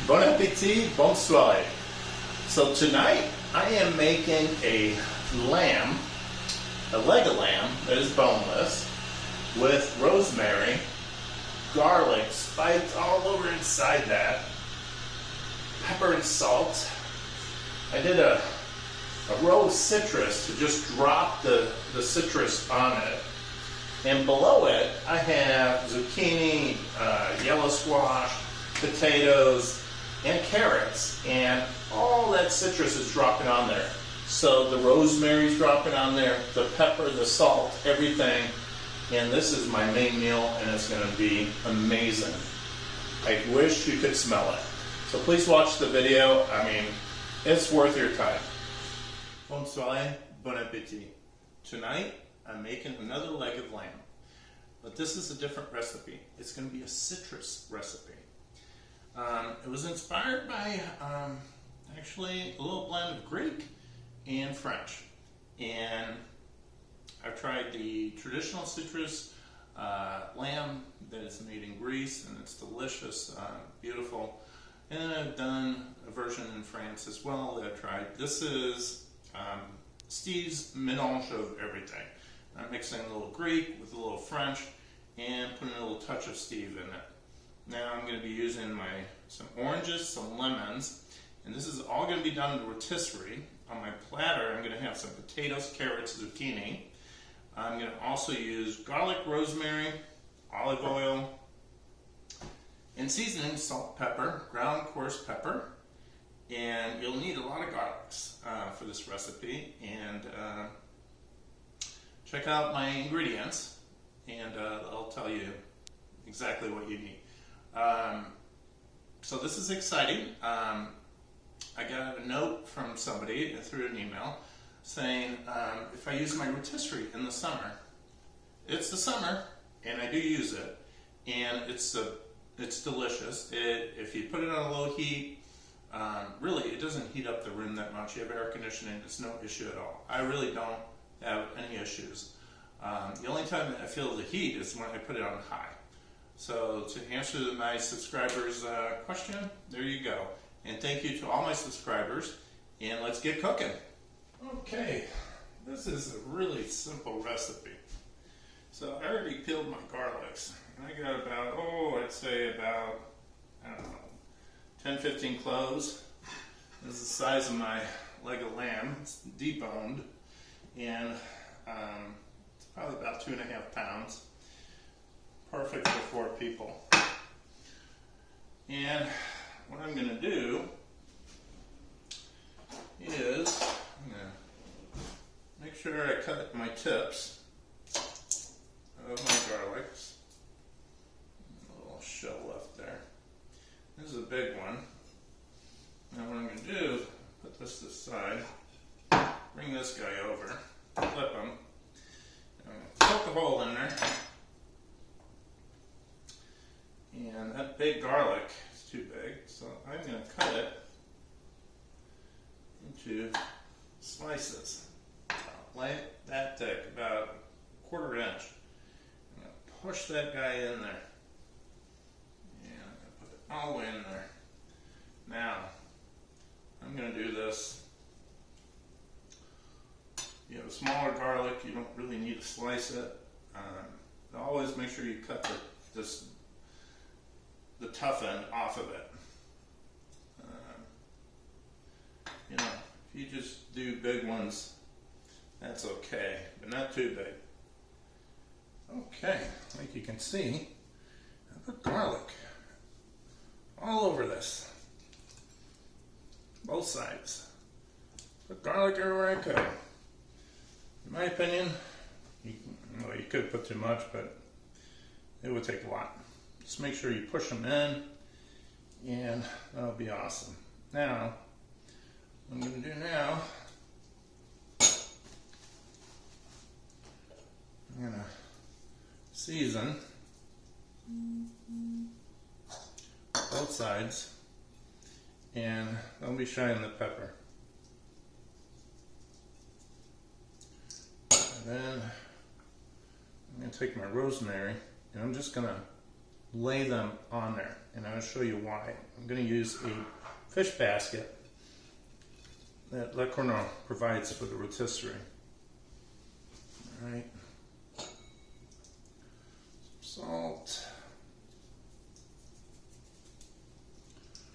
Bon appetit, bonne soirée. So tonight I am making a leg of lamb that is boneless with rosemary, garlic spiked all over inside that, pepper and salt. I did a row of citrus to just drop the citrus on it. And below it, I have zucchini, yellow squash, potatoes, and carrots. And all that citrus is dropping on there. So the rosemary's dropping on there, the pepper, the salt, everything. And this is my main meal, and it's going to be amazing. I wish you could smell it. So please watch the video. I mean, it's worth your time. Bonne soirée, bon appétit. Tonight, I'm making another leg of lamb, but this is a different recipe. It's going to be a citrus recipe. It was inspired by actually a little blend of Greek and French, and I've tried the traditional citrus lamb that is made in Greece, and it's delicious, beautiful, and then I've done a version in France as well that I've tried. This is Steve's mélange of everything. I'm mixing a little Greek with a little French and putting a little touch of Steve in it. Now I'm going to be using some oranges, some lemons, and this is all going to be done in rotisserie. On my platter I'm going to have some potatoes, carrots, zucchini. I'm going to also use garlic, rosemary, olive oil, and seasoning, salt, pepper, ground coarse pepper. And you'll need a lot of garlics for this recipe. And check out my ingredients, and I'll tell you exactly what you need. So this is exciting. I got a note from somebody through an email saying if I use my rotisserie in the summer. It's the summer, and I do use it, and it's delicious. If you put it on a low heat, really, it doesn't heat up the room that much. You have air conditioning, it's no issue at all. I really don't have any issues. The only time that I feel the heat is when I put it on high. So to answer my subscribers' question, there you go. And thank you to all my subscribers, and let's get cooking. Okay, this is a really simple recipe. So I already peeled my garlics. I got about, I'd say about, I don't know, 10-15 cloves. This is the size of my leg of lamb. It's deboned, and it's probably about 2.5 pounds. Perfect for 4 people. And what I'm going to do is I'm going to make sure I cut my tips of my garlics. A little shell left there. This is a big one. Now what I'm going to do is put this to the side, bring this guy over, flip him, and I'm going to poke a hole in there. And that big garlic is too big, so I'm going to cut it into slices, like that thick, about 1/4 inch. I'm going to push that guy in there. And I'm going to put it all the way in there. Now, I'm going to do this. You have a smaller garlic, you don't really need to slice it. Always make sure you cut the tough end off of it. You know, if you just do big ones, that's okay, but not too big. Okay, like you can see, I put garlic all over this. Both sides. Put garlic everywhere I could. In my opinion, you could put too much, but it would take a lot. Just make sure you push them in, and that'll be awesome. Now, what I'm going to do now, I'm going to season both sides, and don't be shy on the pepper. And then I'm going to take my rosemary, and I'm just going to lay them on there, and I'll show you why. I'm going to use a fish basket that Le Cornue provides for the rotisserie. All right. Some salt.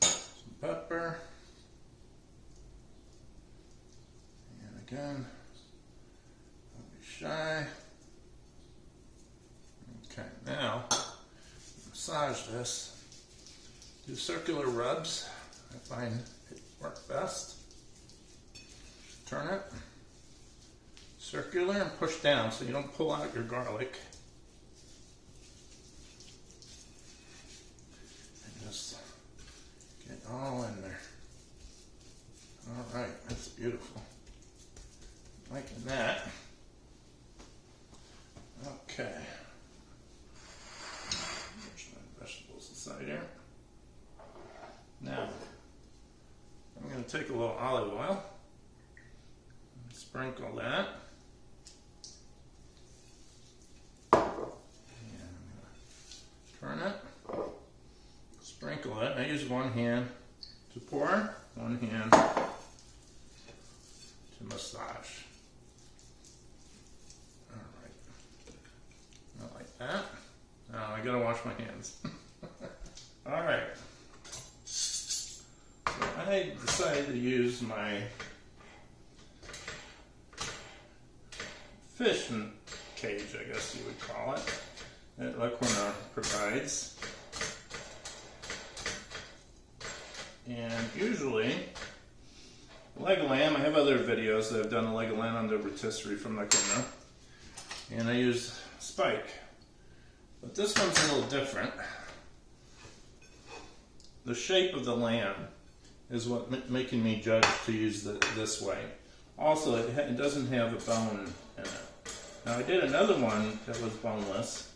Some pepper. And again, don't be shy. Okay, now massage this. Do circular rubs. I find it works best. Turn it circular and push down so you don't pull out your garlic. And just get all in there. All right, that's beautiful. Liking that. Okay. Push my vegetables aside here. Now, I'm going to take a little olive oil. Sprinkle that. And I'm going to turn it. Sprinkle it. I use one hand to pour, one hand to massage. Alright. I like that. Now I gotta wash my hands. Alright. So I decided to use my fish cage, I guess you would call it, that Le Cornue provides. And usually, leg of lamb, I have other videos that I've done a leg of lamb on the rotisserie from Le Cornue, and I use spike. But this one's a little different. The shape of the lamb is what making me judge to use this way. Also, it doesn't have a bone in it. Now I did another one that was boneless,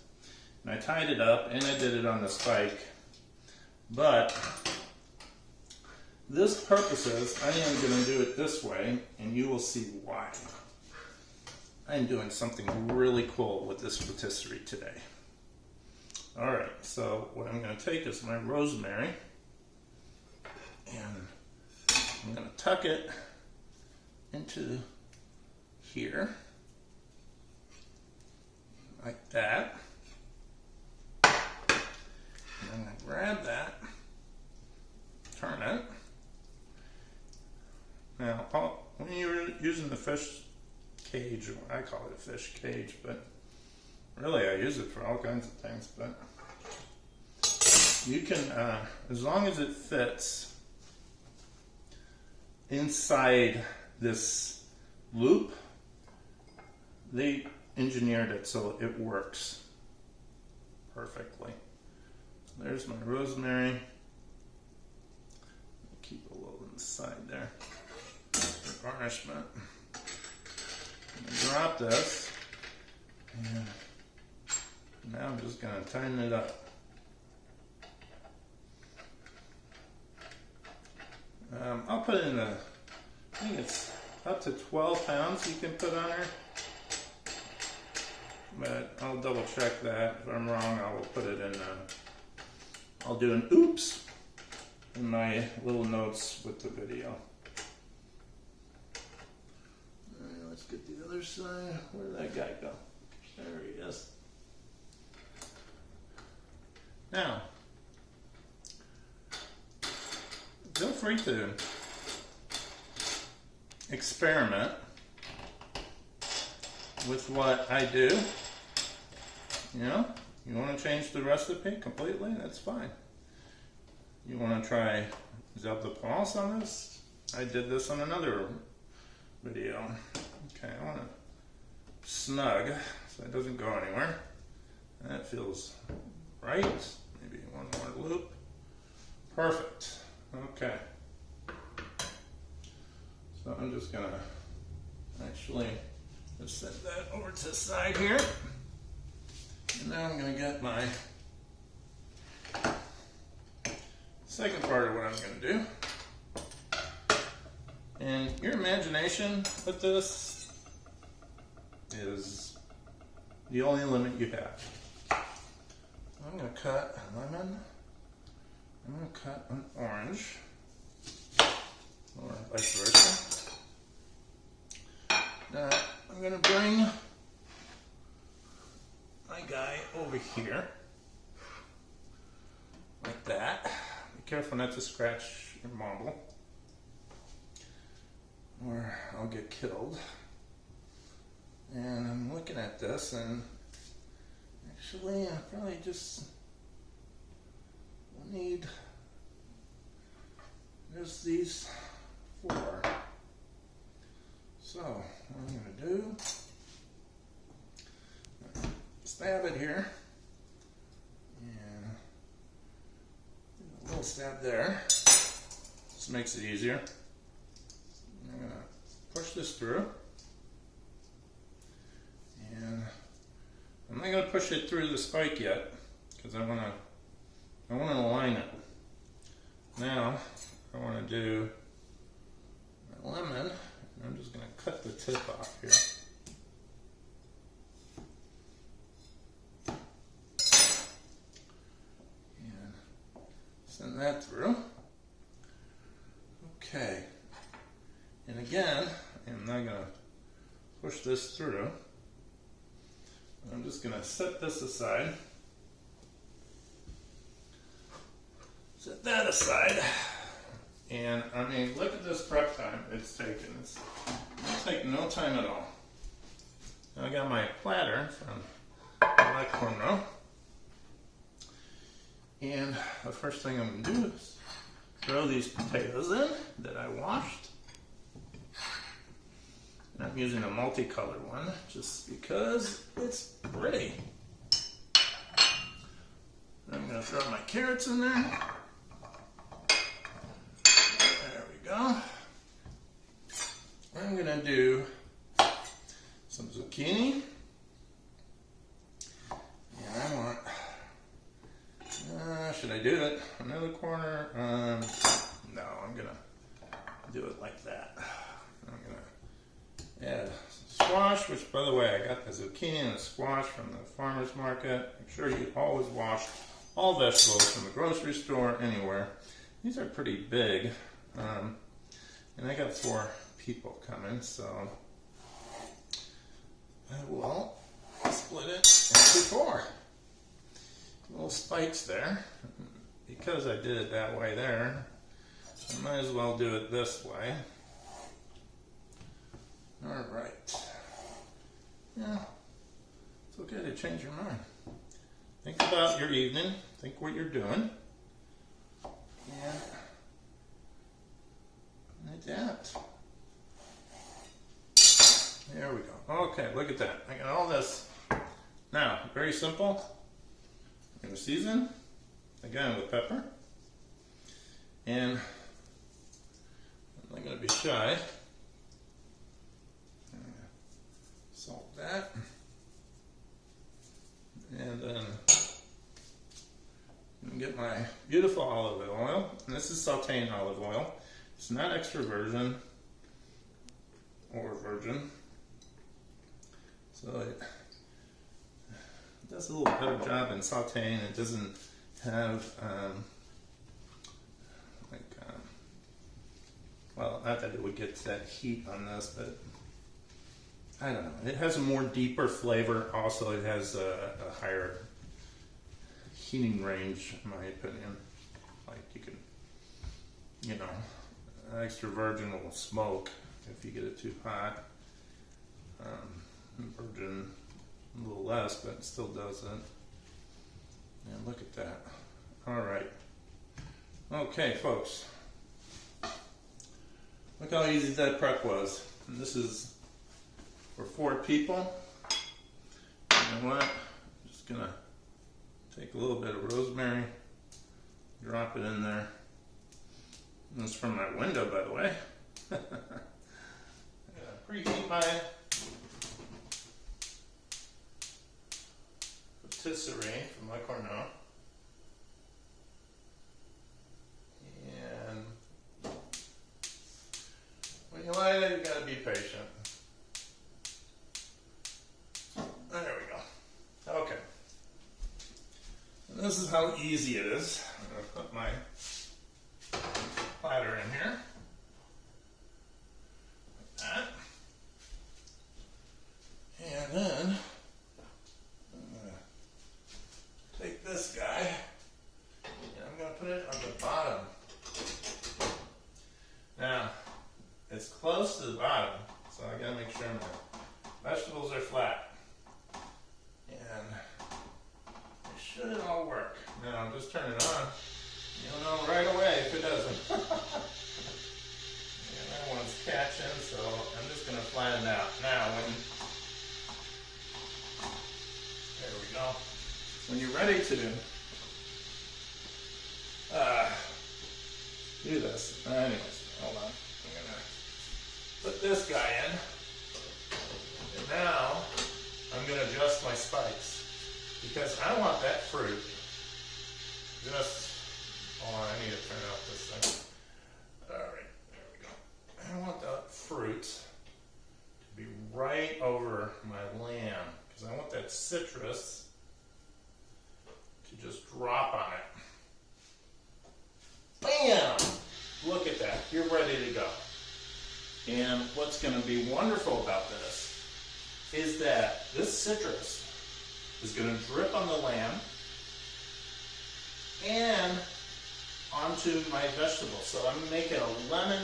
and I tied it up, and I did it on the spike. But this purposes, I am going to do it this way, and you will see why. I'm doing something really cool with this rotisserie today. Alright, so what I'm going to take is my rosemary, and I'm going to tuck it into here, like that. And I'm going to grab that, turn it. Now, when you're using the fish cage, or I call it a fish cage, but really I use it for all kinds of things, but you can, as long as it fits inside this loop, they engineered it so it works perfectly. There's my rosemary. Keep a little on the side there for garnishment. I'm going to drop this, and now I'm just going to tighten it up. I'll put in I think it's up to 12 pounds you can put on her. But I'll double check that. If I'm wrong, I will put it in, I'll do an oops in my little notes with the video. Alright, let's get the other side. Where did that guy go? There he is. Now, feel free to experiment with what I do. You know, you want to change the recipe completely, that's fine. You want to try Zeb de Provence on this? I did this on another video. Okay, I want to snug so it doesn't go anywhere. That feels right. Maybe one more loop. Perfect. Okay. So I'm just going to actually just set that over to the side here. And now I'm going to get my second part of what I'm going to do. And your imagination with this is the only limit you have. I'm going to cut a lemon. I'm going to cut an orange, or vice versa. Now I'm going to bring my guy over here, like that. Be careful not to scratch your marble, or I'll get killed. And I'm looking at this, and actually I probably just need just these 4. So what I'm going to do, stab it here, and a little stab there. This makes it easier. I'm going to push this through, and I'm not going to push it through the spike yet because I want to align it. Now I want to do my lemon. I'm just going to cut the tip off here. And send that through. Okay. And again, I'm not going to push this through. I'm just going to set this aside. Set that aside. And I mean, look at this prep time it's taken. It's taken no time at all. Now I got my platter from my Cornue. And the first thing I'm going to do is throw these potatoes in that I washed. And I'm using a multicolored one just because it's pretty. I'm going to throw my carrots in there. Go. I'm going to do some zucchini, and I want, should I do it another corner? No, I'm going to do it like that. I'm going to add some squash, which by the way, I got the zucchini and the squash from the farmer's market. Make sure you always wash all vegetables from the grocery store, anywhere. These are pretty big. And I got 4 people coming, so I will split it into 4. Little spikes there. Because I did it that way there, I might as well do it this way. Alright. Yeah, it's okay to change your mind. Think about your evening, think what you're doing, and like that. There we go. Okay, look at that. I got all this. Now, very simple. I'm going to season, again with pepper. And I'm not going to be shy. Salt that. And then I'm going to get my beautiful olive oil. And this is sauteing olive oil. It's not extra virgin or virgin, so it does a little better job in sauteing. It doesn't have well, not that it would get that heat on this, but I don't know. It has a more deeper flavor. Also, it has a higher heating range, in my opinion. Like you can, you know. Extra virgin will smoke if you get it too hot. Virgin a little less, but it still does it. And look at that. Alright. Okay, folks. Look how easy that prep was. And this is for 4 people. You know what? I'm just going to take a little bit of rosemary, drop it in there. This is from my window, by the way. Preheat my rotisserie from my Cornue. And when you light it, you gotta be patient. There we go. Okay. And this easy it is. I'm going to put my platter in here. Like that. And then I'm going to take this guy and I'm going to put it on the bottom. Now, it's close to the bottom, so I got to make sure my vegetables are flat. And it should all work. Now, just turn it on. You'll know right away if it doesn't. And that one's catching, so I'm just going to flatten it out. Now, there we go. When you're ready to do this, anyways, hold on. I'm going to put this guy in. And now, I'm going to adjust my spikes. Because I want that fruit just, hold on, I need to turn off this thing. Alright, there we go. I want that fruit to be right over my lamb. Because I want that citrus to just drop on it. Bam! Look at that, you're ready to go. And what's going to be wonderful about this is that this citrus is going to drip on the lamb and onto my vegetables. So I'm making a lemon,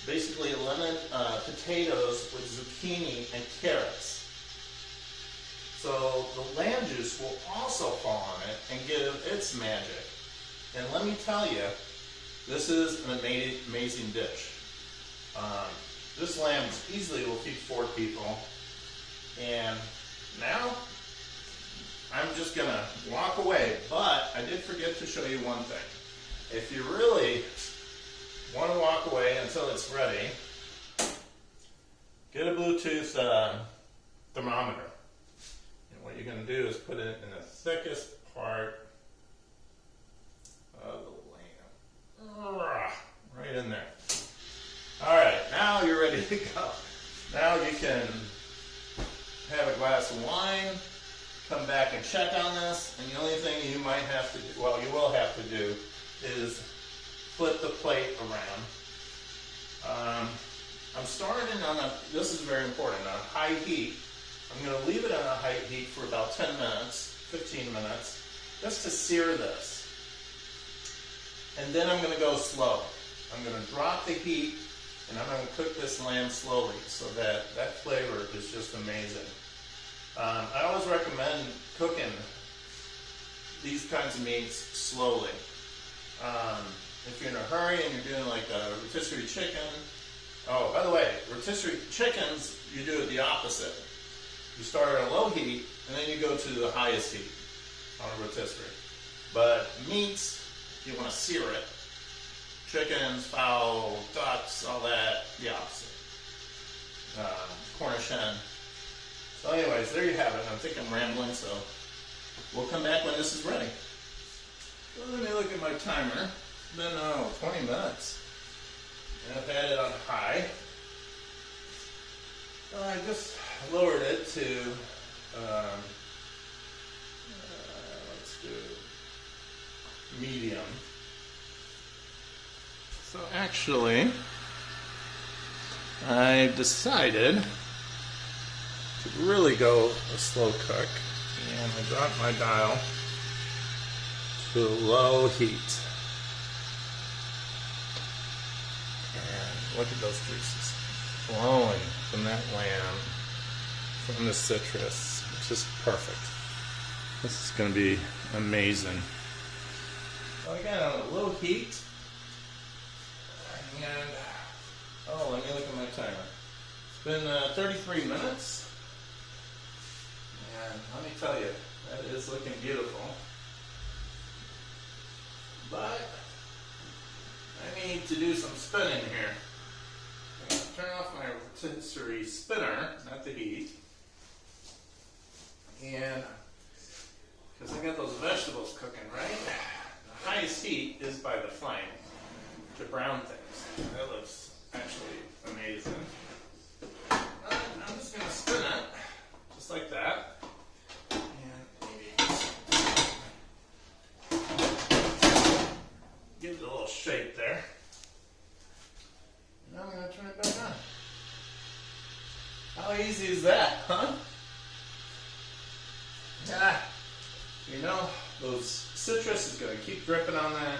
basically lemon potatoes with zucchini and carrots. So the lamb juice will also fall on it and give its magic. And let me tell you, this is an amazing dish. This lamb easily will feed 4 people. And now, I'm just going to walk away, but I did forget to show you one thing. If you really want to walk away until it's ready, get a Bluetooth thermometer. And what you're going to do is put it in the thickest part of the lamb. Right in there. Alright, now you're ready to go. Now you can have a glass of wine, come back and check on this, and the only thing you might have to do, well, you will have to do, is flip the plate around. I'm starting on this is very important, on a high heat. I'm going to leave it on a high heat for about 10 minutes, 15 minutes, just to sear this. And then I'm going to go slow. I'm going to drop the heat, and I'm going to cook this lamb slowly so that that flavor is just amazing. I always recommend cooking these kinds of meats slowly. If you're in a hurry and you're doing like a rotisserie chicken, oh, by the way, rotisserie chickens, you do it the opposite. You start at a low heat, and then you go to the highest heat on a rotisserie. But meats, you want to sear it. Chickens, fowl, ducks, all that, the opposite. Cornish hen. So anyways, there you have it. I think I'm rambling, so we'll come back when this is ready. So let me look at my timer. It's been 20 minutes. And I've had it on high. So I just lowered it to, let's do medium. So actually, I decided to really go a slow cook, and I dropped my dial to low heat. And look at those juices flowing from that lamb, from the citrus. It's just perfect. This is going to be amazing. So I got it on a low heat, and oh, let me look at my timer. It's been 33 minutes. And let me tell you, that is looking beautiful. But I need to do some spinning here. I'm going to turn off my rotisserie spinner, not the heat. And because I got those vegetables cooking, right? The highest heat is by the flame to brown things. That looks actually amazing. I'm just going to spin it just like that. And maybe easy is that, huh? Ah, you know, those citrus is going to keep dripping on that.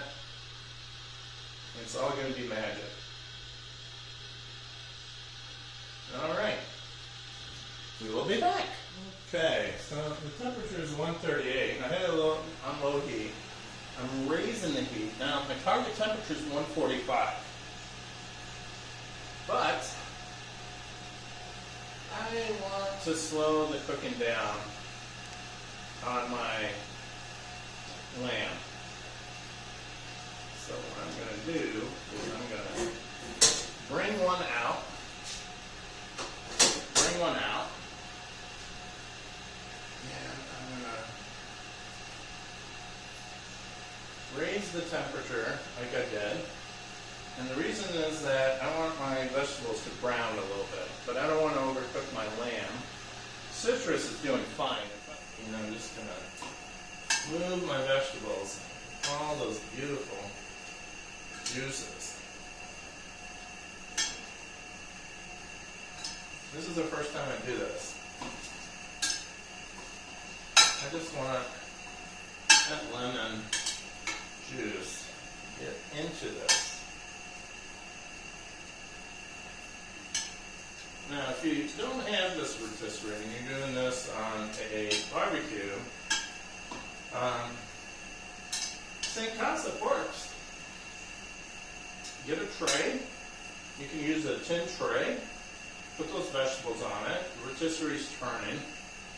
It's all going to be magic. All right. We will be back. Okay, so the temperature is 138. I had it on low heat. I'm raising the heat. Now, my target temperature is 145. But I want to slow the cooking down on my lamb. So what I'm going to do is I'm going to bring one out. And I'm going to raise the temperature like I did. And the reason is that I want my vegetables to brown a little bit, but I don't want to overcook my lamb. Citrus is doing fine. And I'm just going to move my vegetables, all those beautiful juices. This is the first time I do this. I just want that lemon juice get into this. Now, if you don't have this rotisserie and you're doing this on a barbecue, same concept works. Get a tray. You can use a tin tray. Put those vegetables on it. The rotisserie's turning,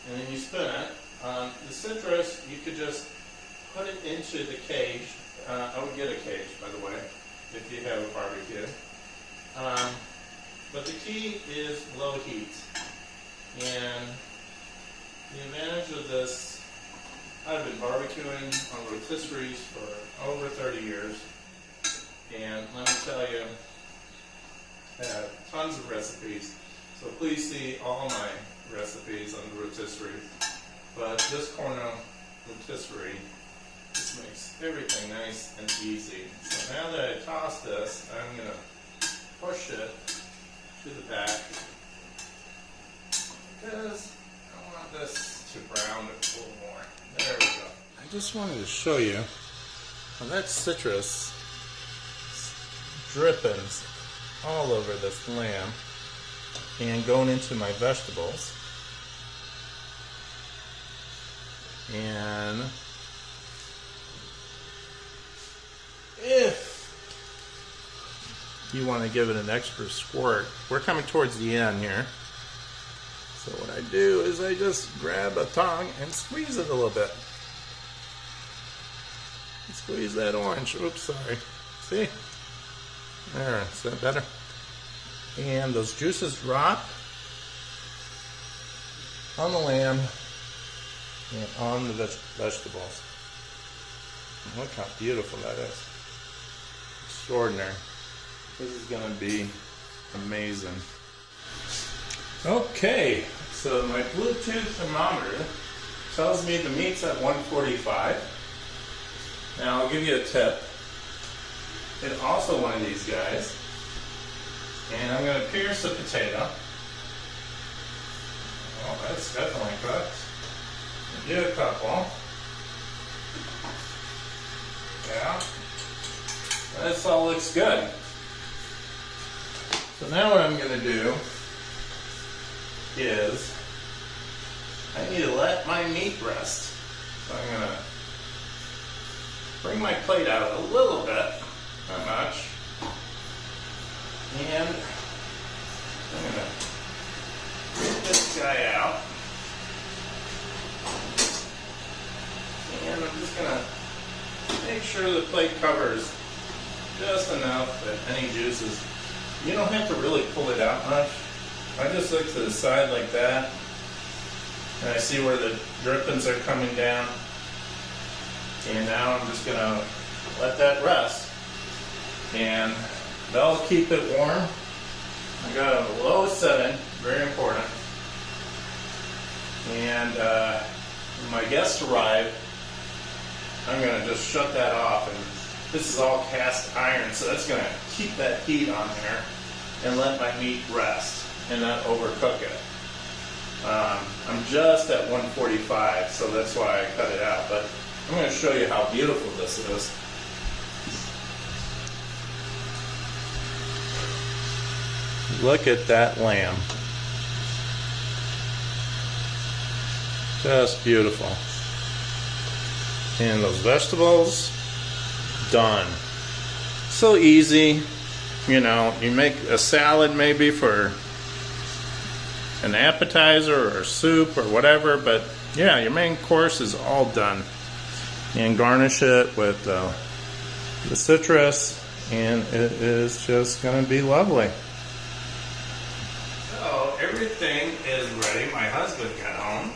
and then you spin it. The citrus, you could just put it into the cage. I would get a cage, by the way, if you have a barbecue. But the key is low heat. And the advantage of this, I've been barbecuing on rotisseries for over 30 years. And let me tell you, I have tons of recipes. So please see all my recipes on the rotisserie. But this Cornue rotisserie just makes everything nice and easy. So now that I toss this, I'm going to push it to the back because I want this to brown a little more. There we go. I just wanted to show you how that citrus drippings all over this lamb and going into my vegetables. And if you want to give it an extra squirt, we're coming towards the end here. So what I do is I just grab a tongue and squeeze it a little bit. Squeeze that orange. Oops, sorry. See? There, is that better? And those juices drop on the lamb and on the vegetables. Look how beautiful that is. Extraordinary. This is going to be amazing. Okay, so my Bluetooth thermometer tells me the meat's at 145. Now I'll give you a tip. Get also one of these guys. And I'm going to pierce the potato. Oh, that's definitely cooked. Do a couple. Yeah. This all looks good. So now what I'm going to do is I need to let my meat rest. So I'm going to bring my plate out a little bit, not much. And I'm going to get this guy out. And I'm just going to make sure the plate covers just enough that any juices, you don't have to really pull it out much. I just look to the side like that, and I see where the drippings are coming down. And now I'm just going to let that rest. And that'll keep it warm. I got it on a low setting, very important. And when my guests arrive, I'm going to just shut that off. And this is all cast iron, so that's going to keep that heat on there and let my meat rest and not overcook it. I'm just at 145, so that's why I cut it out. But I'm going to show you how beautiful this is. Look at that lamb. Just beautiful. And those vegetables, done. So easy. You know, you make a salad maybe for an appetizer or soup or whatever, but yeah, your main course is all done. And garnish it with the citrus, and it is just going to be lovely. So everything is ready. My husband got home.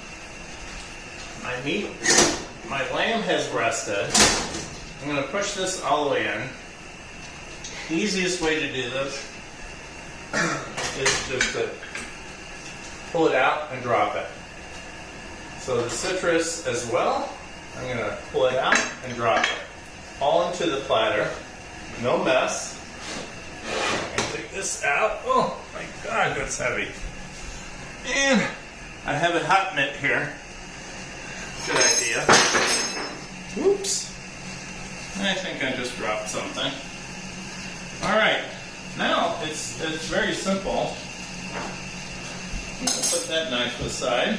My lamb has rested. I'm going to push this all the way in. The easiest way to do this is just to pull it out and drop it. So the citrus as well, I'm going to pull it out and drop it. All into the platter. No mess. I'm going to take this out. Oh my God, that's heavy. And I have a hot mitt here. Good idea. Oops. I think I just dropped something. Alright, now it's very simple. I'm going to put that knife aside,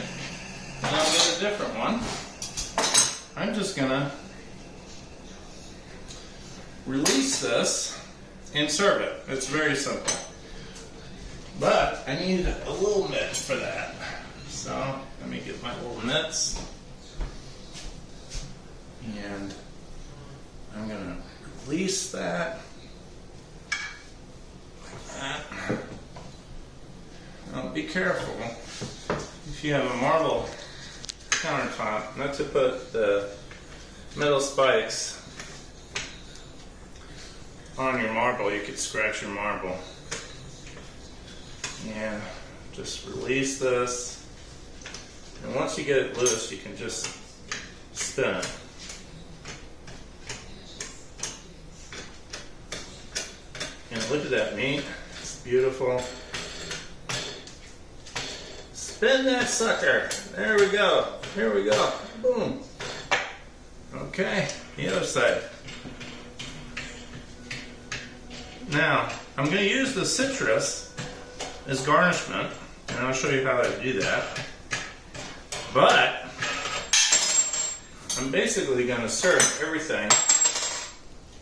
and I'll get a different one. I'm just going to release this and serve it. It's very simple. But I need a little mitt for that. So let me get my little mitts. And I'm going to release that. Like that. Now be careful if you have a marble countertop not to put the metal spikes on your marble. You could scratch your marble. And just release this. And once you get it loose, you can just spin it. And look at that meat. It's beautiful. Spin that sucker. There we go. Here we go. Boom. Okay, the other side. Now, I'm going to use the citrus as garnishment, and I'll show you how to do that. But I'm basically going to serve everything,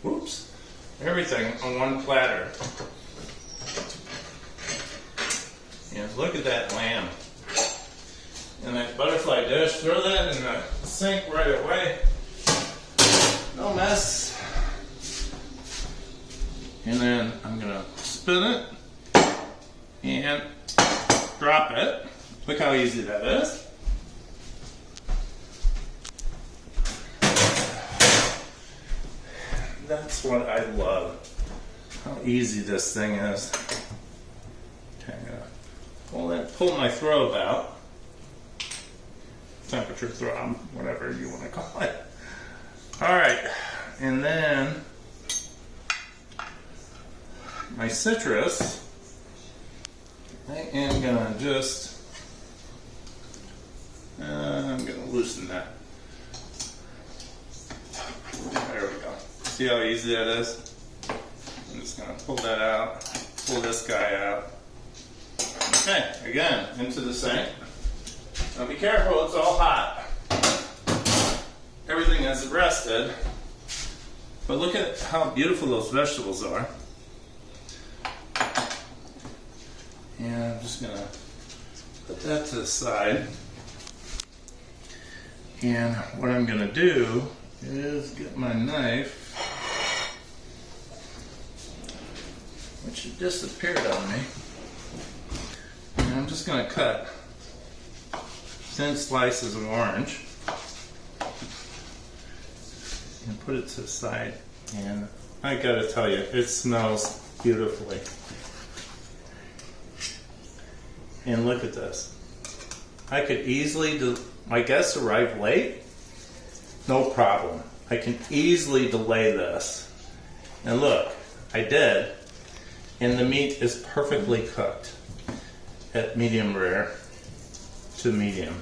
whoops, everything on one platter. And look at that lamb. And that butterfly dish, throw that in the sink right away. No mess. And then I'm going to spin it and drop it. Look how easy that is. That's what I love. How easy this thing is. Okay, I'm going to pull my throw out. Temperature throb, whatever you want to call it. Alright, and then my citrus, I am going to just, I'm going to loosen that. There we go. See how easy that is? I'm just going to pull that out, pull this guy out. Okay, again, into the sink. Now be careful, it's all hot. Everything has rested. But look at how beautiful those vegetables are. And I'm just going to put that to the side. And what I'm going to do is get my knife, which had disappeared on me. And I'm just going to cut thin slices of orange and put it to the side. And I gotta tell you, it smells beautifully. And look at this. I could easily my guests arrive late, no problem. I can easily delay this. And look, I did. And the meat is perfectly cooked at medium rare. to medium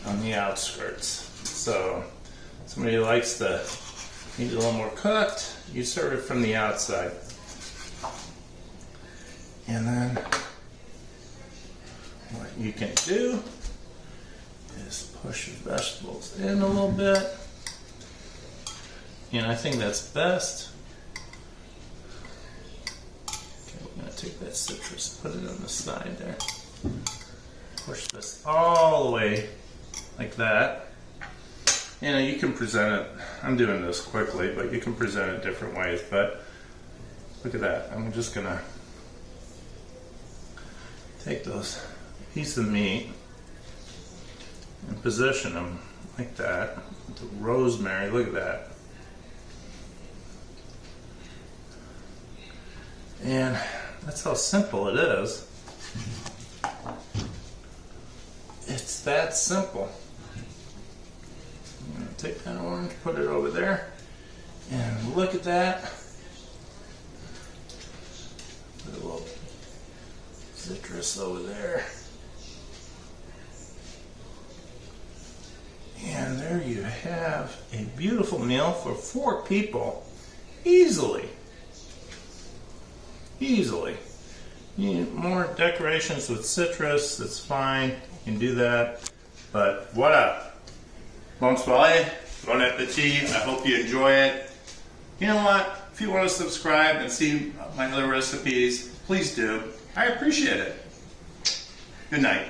on the outskirts. So somebody who likes the meat a little more cooked, you serve it from the outside. And then what you can do is push the vegetables in a little bit. And I think that's best. Okay, we're going to take that citrus, put it on the side there. Push this all the way like that. You know, you can present it, I'm doing this quickly, but you can present it different ways. But look at that. I'm just going to take those pieces of meat and position them like that. The rosemary, look at that. And that's how simple it is. It's that simple. I'm going to take that orange, put it over there, and look at that. Put a little citrus over there. And there you have a beautiful meal for 4 people. Easily. Easily. You need more decorations with citrus, that's fine. You can do that. But voila. Bon soirée, bon appetit. I hope you enjoy it. You know what? If you want to subscribe and see my other recipes, please do. I appreciate it. Good night.